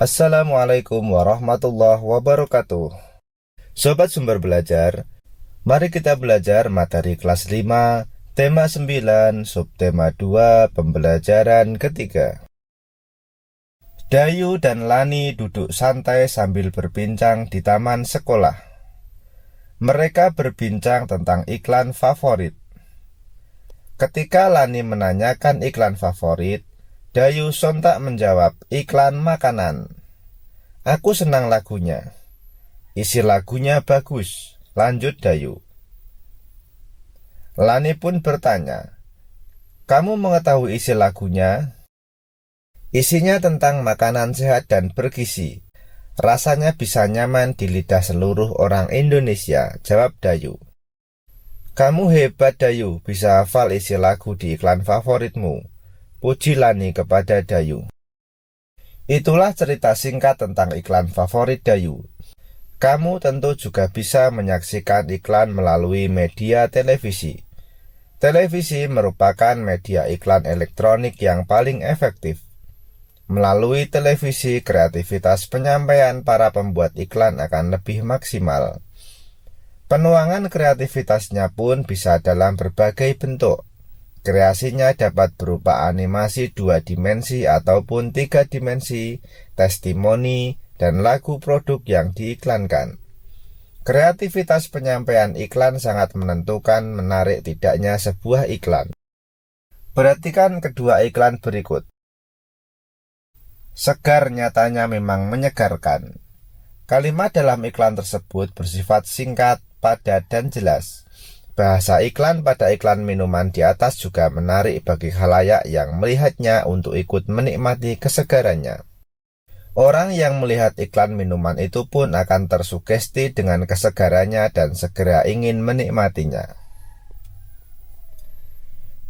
Assalamualaikum warahmatullahi wabarakatuh. Sobat Sumber Belajar, mari kita belajar materi kelas 5, tema 9, subtema 2, pembelajaran ketiga. Dayu dan Lani duduk santai sambil berbincang di taman sekolah. Mereka berbincang tentang iklan favorit. Ketika Lani menanyakan iklan favorit, Dayu sontak menjawab, iklan makanan. Aku senang lagunya. Isi lagunya bagus, lanjut Dayu. Lani pun bertanya, kamu mengetahui isi lagunya? Isinya tentang makanan sehat dan bergizi. Rasanya bisa nyaman di lidah seluruh orang Indonesia, jawab Dayu. Kamu hebat Dayu, bisa hafal isi lagu di iklan favoritmu, puji Lani kepada Dayu. Itulah cerita singkat tentang iklan favorit Dayu. Kamu tentu juga bisa menyaksikan iklan melalui media televisi. Televisi merupakan media iklan elektronik yang paling efektif. Melalui televisi, kreativitas penyampaian para pembuat iklan akan lebih maksimal. Penuangan kreativitasnya pun bisa dalam berbagai bentuk. Kreasinya dapat berupa animasi 2 dimensi ataupun 3 dimensi, testimoni, dan lagu produk yang diiklankan. Kreativitas penyampaian iklan sangat menentukan menarik tidaknya sebuah iklan. Perhatikan kedua iklan berikut. Segar nyatanya memang menyegarkan. Kalimat dalam iklan tersebut bersifat singkat, padat, dan jelas. Bahasa iklan pada iklan minuman di atas juga menarik bagi khalayak yang melihatnya untuk ikut menikmati kesegarannya. Orang yang melihat iklan minuman itu pun akan tersugesti dengan kesegarannya dan segera ingin menikmatinya.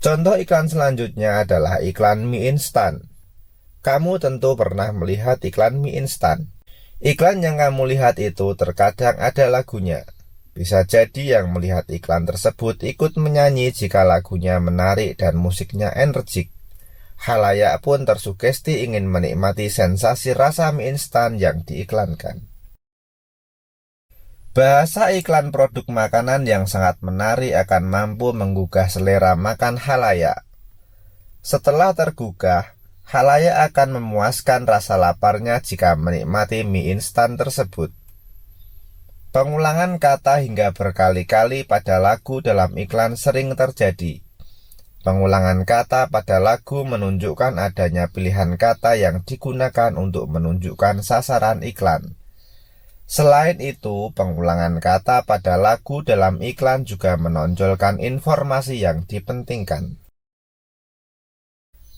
Contoh iklan selanjutnya adalah iklan mie instan. Kamu tentu pernah melihat iklan mie instan. Iklan yang kamu lihat itu terkadang ada lagunya. Bisa jadi yang melihat iklan tersebut ikut menyanyi jika lagunya menarik dan musiknya energik. Khalayak pun tersugesti ingin menikmati sensasi rasa mie instan yang diiklankan. Bahasa iklan produk makanan yang sangat menarik akan mampu menggugah selera makan khalayak. Setelah tergugah, khalayak akan memuaskan rasa laparnya jika menikmati mie instan tersebut. Pengulangan kata hingga berkali-kali pada lagu dalam iklan sering terjadi. Pengulangan kata pada lagu menunjukkan adanya pilihan kata yang digunakan untuk menunjukkan sasaran iklan. Selain itu, pengulangan kata pada lagu dalam iklan juga menonjolkan informasi yang dipentingkan.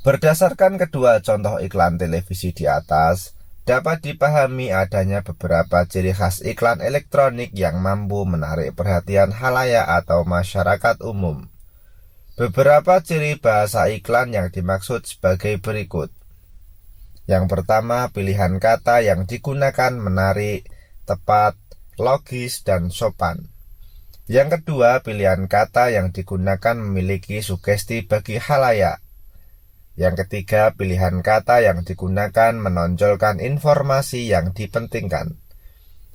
Berdasarkan kedua contoh iklan televisi di atas, dapat dipahami adanya beberapa ciri khas iklan elektronik yang mampu menarik perhatian khalayak atau masyarakat umum. Beberapa ciri bahasa iklan yang dimaksud sebagai berikut. Yang pertama, pilihan kata yang digunakan menarik, tepat, logis, dan sopan. Yang kedua, pilihan kata yang digunakan memiliki sugesti bagi khalayak. Yang ketiga, pilihan kata yang digunakan menonjolkan informasi yang dipentingkan.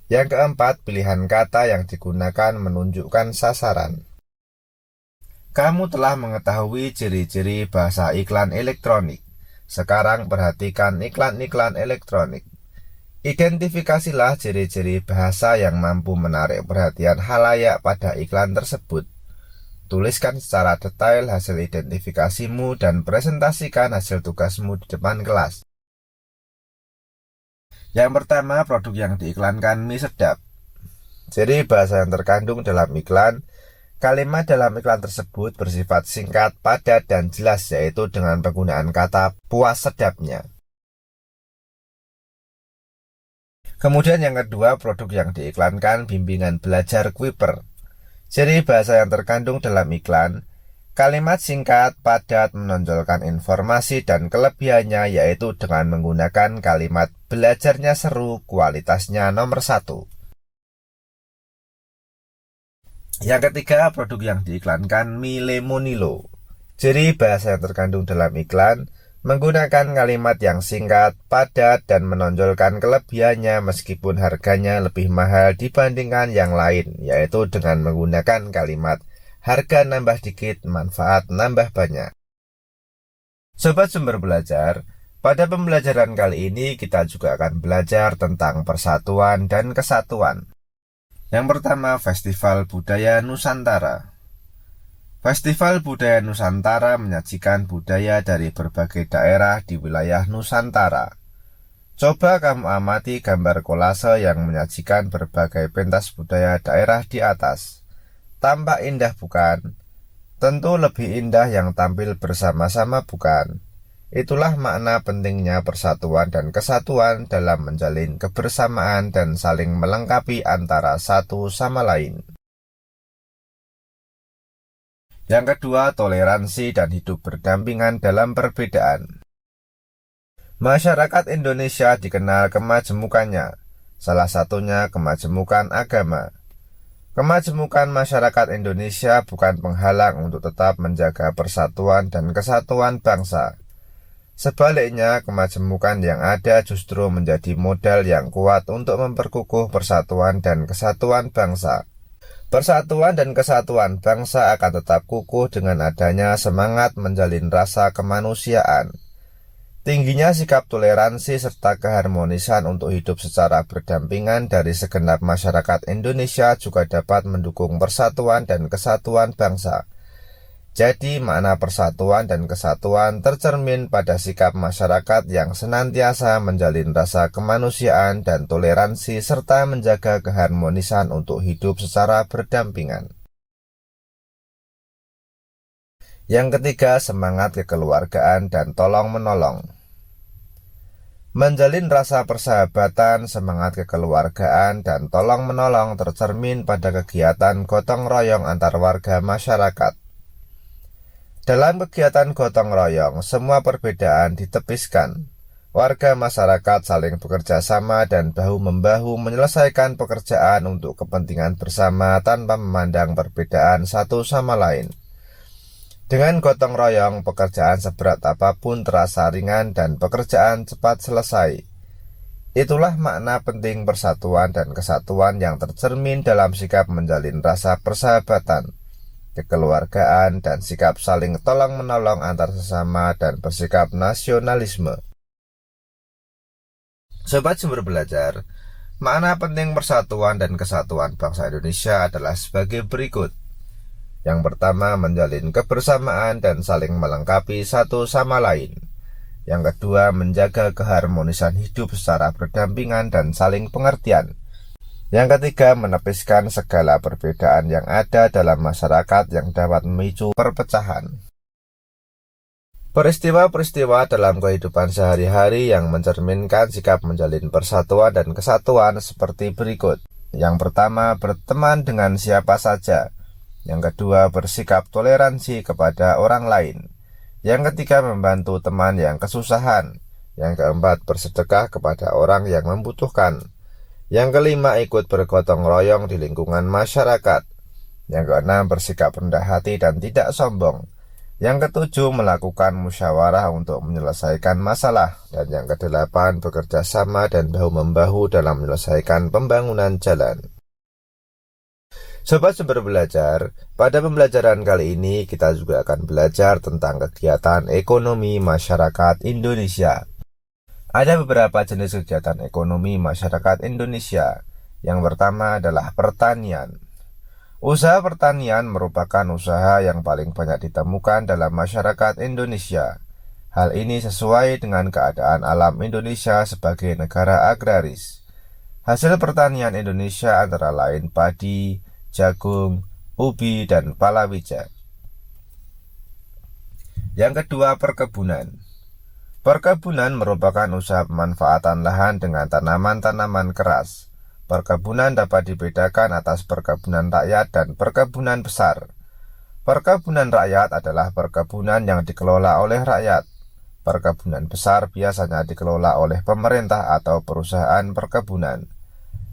Yang keempat, pilihan kata yang digunakan menunjukkan sasaran. Kamu telah mengetahui ciri-ciri bahasa iklan elektronik. Sekarang perhatikan iklan-iklan elektronik. Identifikasilah ciri-ciri bahasa yang mampu menarik perhatian khalayak pada iklan tersebut. Tuliskan secara detail hasil identifikasimu dan presentasikan hasil tugasmu di depan kelas. Yang pertama, produk yang diiklankan mie sedap. Ciri bahasa yang terkandung dalam iklan. Kalimat dalam iklan tersebut bersifat singkat, padat, dan jelas, yaitu dengan penggunaan kata puas sedapnya. Kemudian yang kedua, produk yang diiklankan bimbingan belajar Kuiper. Ciri bahasa yang terkandung dalam iklan. Kalimat singkat, padat, menonjolkan informasi dan kelebihannya, yaitu dengan menggunakan kalimat belajarnya seru, kualitasnya nomor 1. Yang ketiga, produk yang diiklankan mie lemonilo. Ciri bahasa yang terkandung dalam iklan. Menggunakan kalimat yang singkat, padat, dan menonjolkan kelebihannya meskipun harganya lebih mahal dibandingkan yang lain, yaitu dengan menggunakan kalimat harga nambah dikit, manfaat nambah banyak. Sobat Sumber Belajar, pada pembelajaran kali ini kita juga akan belajar tentang persatuan dan kesatuan. Yang pertama, Festival Budaya Nusantara. Festival Budaya Nusantara menyajikan budaya dari berbagai daerah di wilayah Nusantara. Coba kamu amati gambar kolase yang menyajikan berbagai pentas budaya daerah di atas. Tampak indah bukan? Tentu lebih indah yang tampil bersama-sama bukan? Itulah makna pentingnya persatuan dan kesatuan dalam menjalin kebersamaan dan saling melengkapi antara satu sama lain. Yang kedua, toleransi dan hidup berdampingan dalam perbedaan. Masyarakat Indonesia dikenal kemajemukannya, salah satunya kemajemukan agama. Kemajemukan masyarakat Indonesia bukan penghalang untuk tetap menjaga persatuan dan kesatuan bangsa. Sebaliknya, kemajemukan yang ada justru menjadi modal yang kuat untuk memperkukuh persatuan dan kesatuan bangsa. Persatuan dan kesatuan bangsa akan tetap kukuh dengan adanya semangat menjalin rasa kemanusiaan. Tingginya sikap toleransi serta keharmonisan untuk hidup secara berdampingan dari segenap masyarakat Indonesia juga dapat mendukung persatuan dan kesatuan bangsa. Jadi, makna persatuan dan kesatuan tercermin pada sikap masyarakat yang senantiasa menjalin rasa kemanusiaan dan toleransi serta menjaga keharmonisan untuk hidup secara berdampingan. Yang ketiga, semangat kekeluargaan dan tolong-menolong. Menjalin rasa persahabatan, semangat kekeluargaan, dan tolong-menolong tercermin pada kegiatan gotong royong antar warga masyarakat. Dalam kegiatan gotong royong, semua perbedaan ditepiskan. Warga masyarakat saling bekerja sama dan bahu-membahu menyelesaikan pekerjaan untuk kepentingan bersama tanpa memandang perbedaan satu sama lain. Dengan gotong royong, pekerjaan seberat apapun terasa ringan dan pekerjaan cepat selesai. Itulah makna penting persatuan dan kesatuan yang tercermin dalam sikap menjalin rasa persahabatan, kekeluargaan, dan sikap saling tolong-menolong antar sesama dan bersikap nasionalisme. Sobat Sumber Belajar, makna penting persatuan dan kesatuan bangsa Indonesia adalah sebagai berikut. Yang pertama, menjalin kebersamaan dan saling melengkapi satu sama lain. Yang kedua, menjaga keharmonisan hidup secara berdampingan dan saling pengertian. Yang ketiga, menepiskan segala perbedaan yang ada dalam masyarakat yang dapat memicu perpecahan. Peristiwa-peristiwa dalam kehidupan sehari-hari yang mencerminkan sikap menjalin persatuan dan kesatuan seperti berikut. Yang pertama, berteman dengan siapa saja. Yang kedua, bersikap toleransi kepada orang lain. Yang ketiga, membantu teman yang kesusahan. Yang keempat, bersedekah kepada orang yang membutuhkan. Yang kelima, ikut bergotong royong di lingkungan masyarakat. Yang keenam, bersikap rendah hati dan tidak sombong. Yang ketujuh, melakukan musyawarah untuk menyelesaikan masalah. Dan yang kedelapan, bekerja sama dan bahu-membahu dalam menyelesaikan pembangunan jalan. Sobat Sumber Belajar, pada pembelajaran kali ini kita juga akan belajar tentang kegiatan ekonomi masyarakat Indonesia. Ada beberapa jenis kegiatan ekonomi masyarakat Indonesia. Yang pertama adalah pertanian. Usaha pertanian merupakan usaha yang paling banyak ditemukan dalam masyarakat Indonesia. Hal ini sesuai dengan keadaan alam Indonesia sebagai negara agraris. Hasil pertanian Indonesia antara lain padi, jagung, ubi, dan palawija. Yang kedua, perkebunan. Perkebunan merupakan usaha pemanfaatan lahan dengan tanaman-tanaman keras. Perkebunan dapat dibedakan atas perkebunan rakyat dan perkebunan besar. Perkebunan rakyat adalah perkebunan yang dikelola oleh rakyat. Perkebunan besar biasanya dikelola oleh pemerintah atau perusahaan perkebunan.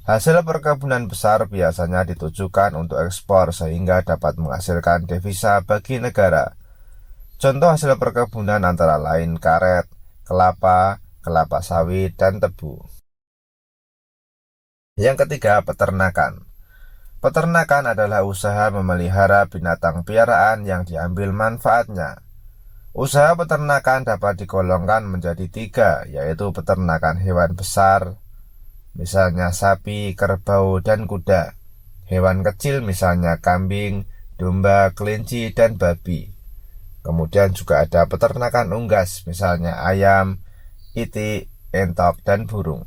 Hasil perkebunan besar biasanya ditujukan untuk ekspor sehingga dapat menghasilkan devisa bagi negara. Contoh hasil perkebunan antara lain karet, kelapa, kelapa sawit, dan tebu. Yang ketiga, peternakan. Peternakan adalah usaha memelihara binatang piaraan yang diambil manfaatnya. Usaha peternakan dapat digolongkan menjadi tiga, yaitu peternakan hewan besar, misalnya sapi, kerbau, dan kuda. Hewan kecil misalnya kambing, domba, kelinci, dan babi. Kemudian juga ada peternakan unggas, misalnya ayam, itik, entok, dan burung.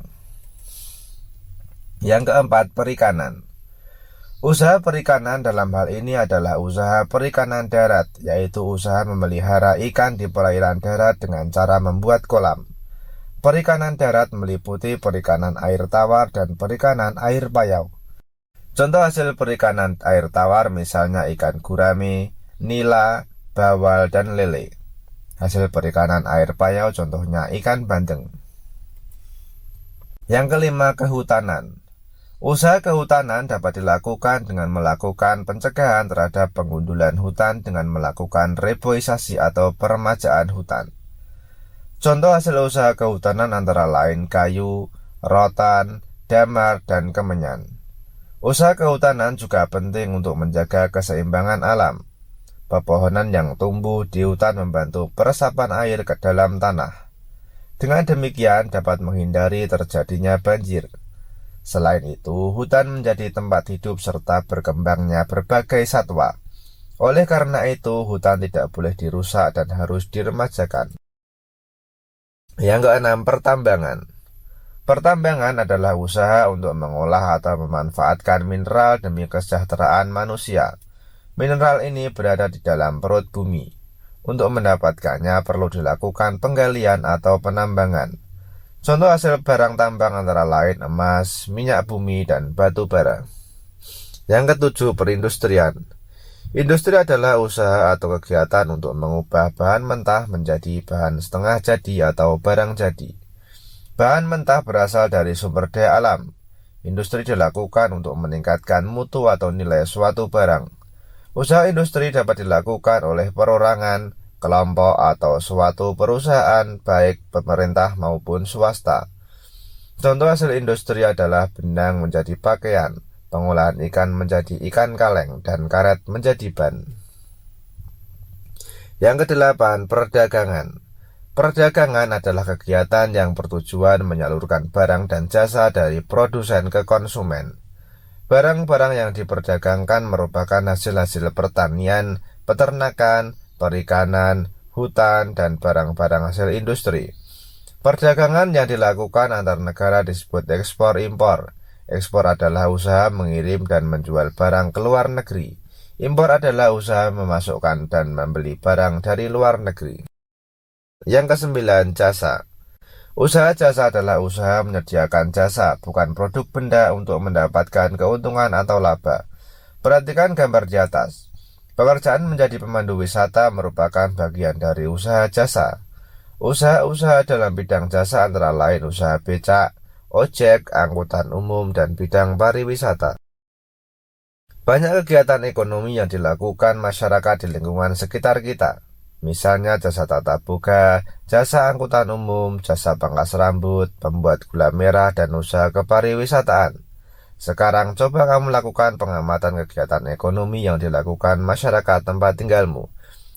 Yang keempat, perikanan. Usaha perikanan dalam hal ini adalah usaha perikanan darat, yaitu usaha memelihara ikan di perairan darat dengan cara membuat kolam. Perikanan darat meliputi perikanan air tawar dan perikanan air payau. Contoh hasil perikanan air tawar misalnya ikan gurame, nila, bawal, dan lele. Hasil perikanan air payau contohnya ikan bandeng. Yang kelima, kehutanan. Usaha kehutanan dapat dilakukan dengan melakukan pencegahan terhadap pengundulan hutan dengan melakukan reboisasi atau peremajaan hutan. Contoh hasil usaha kehutanan antara lain kayu, rotan, damar, dan kemenyan. Usaha kehutanan juga penting untuk menjaga keseimbangan alam. Pepohonan yang tumbuh di hutan membantu peresapan air ke dalam tanah. Dengan demikian dapat menghindari terjadinya banjir. Selain itu, hutan menjadi tempat hidup serta berkembangnya berbagai satwa. Oleh karena itu, hutan tidak boleh dirusak dan harus diremajakan. Yang keenam, pertambangan. Pertambangan adalah usaha untuk mengolah atau memanfaatkan mineral demi kesejahteraan manusia. Mineral ini berada di dalam perut bumi. Untuk mendapatkannya perlu dilakukan penggalian atau penambangan. Contoh hasil barang tambang antara lain emas, minyak bumi, dan batu bara. Yang ketujuh, perindustrian. Industri adalah usaha atau kegiatan untuk mengubah bahan mentah menjadi bahan setengah jadi atau barang jadi. Bahan mentah berasal dari sumber daya alam. Industri dilakukan untuk meningkatkan mutu atau nilai suatu barang. Usaha industri dapat dilakukan oleh perorangan, kelompok, atau suatu perusahaan, baik pemerintah maupun swasta. Contoh hasil industri adalah benang menjadi pakaian, pengolahan ikan menjadi ikan kaleng, dan karet menjadi ban. Yang kedelapan, perdagangan. Perdagangan adalah kegiatan yang bertujuan menyalurkan barang dan jasa dari produsen ke konsumen. Barang-barang yang diperdagangkan merupakan hasil-hasil pertanian, peternakan, perikanan, hutan, dan barang-barang hasil industri. Perdagangan yang dilakukan antar negara disebut ekspor-impor. Ekspor adalah usaha mengirim dan menjual barang ke luar negeri. Impor adalah usaha memasukkan dan membeli barang dari luar negeri. Yang kesembilan, jasa. Usaha jasa adalah usaha menyediakan jasa, bukan produk benda untuk mendapatkan keuntungan atau laba. Perhatikan gambar di atas. Pekerjaan menjadi pemandu wisata merupakan bagian dari usaha jasa. Usaha-usaha dalam bidang jasa antara lain usaha becak, ojek, angkutan umum, dan bidang pariwisata. Banyak kegiatan ekonomi yang dilakukan masyarakat di lingkungan sekitar kita. Misalnya jasa tata boga, jasa angkutan umum, jasa pangkas rambut, pembuat gula merah, dan usaha kepariwisataan. Sekarang coba kamu lakukan pengamatan kegiatan ekonomi yang dilakukan masyarakat tempat tinggalmu.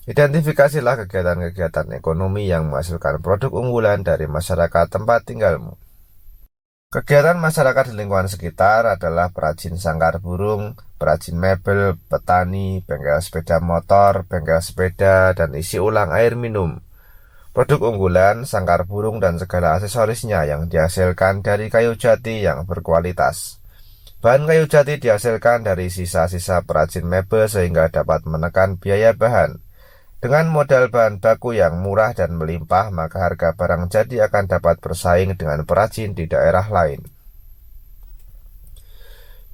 Identifikasilah kegiatan-kegiatan ekonomi yang menghasilkan produk unggulan dari masyarakat tempat tinggalmu. Kegiatan masyarakat di lingkungan sekitar adalah perajin sangkar burung, perajin mebel, petani, bengkel sepeda motor, bengkel sepeda, dan isi ulang air minum. Produk unggulan, sangkar burung, dan segala aksesorisnya yang dihasilkan dari kayu jati yang berkualitas. Bahan kayu jati dihasilkan dari sisa-sisa perajin mebel sehingga dapat menekan biaya bahan. Dengan modal bahan baku yang murah dan melimpah, maka harga barang jadi akan dapat bersaing dengan perajin di daerah lain.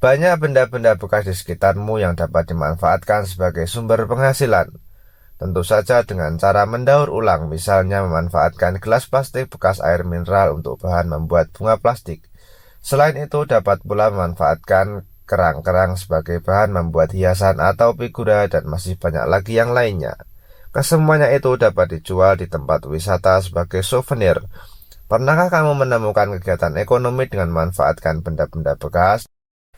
Banyak benda-benda bekas di sekitarmu yang dapat dimanfaatkan sebagai sumber penghasilan. Tentu saja dengan cara mendaur ulang, misalnya memanfaatkan gelas plastik bekas air mineral untuk bahan membuat bunga plastik. Selain itu, dapat pula memanfaatkan kerang-kerang sebagai bahan membuat hiasan atau figura, dan masih banyak lagi yang lainnya. Kesemuanya itu dapat dijual di tempat wisata sebagai souvenir. Pernahkah kamu menemukan kegiatan ekonomi dengan memanfaatkan benda-benda bekas?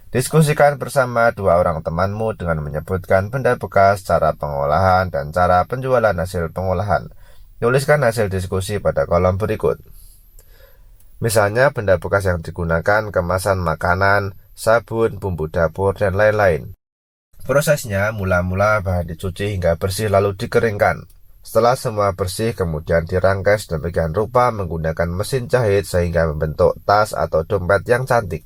Diskusikan bersama dua orang temanmu dengan menyebutkan benda bekas, cara pengolahan, dan cara penjualan hasil pengolahan. Tuliskan hasil diskusi pada kolom berikut. Misalnya benda bekas yang digunakan, kemasan makanan, sabun, bumbu dapur, dan lain-lain. Prosesnya, mula-mula bahan dicuci hingga bersih lalu dikeringkan. Setelah semua bersih, kemudian dirangkai sedemikian rupa menggunakan mesin jahit sehingga membentuk tas atau dompet yang cantik.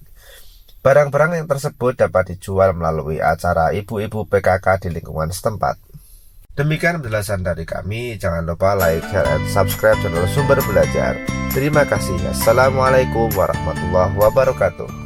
Barang-barang yang tersebut dapat dijual melalui acara ibu-ibu PKK di lingkungan setempat. Demikian penjelasan dari kami. Jangan lupa like, share, dan subscribe channel Sumber Belajar. Terima kasih. Assalamualaikum warahmatullahi wabarakatuh.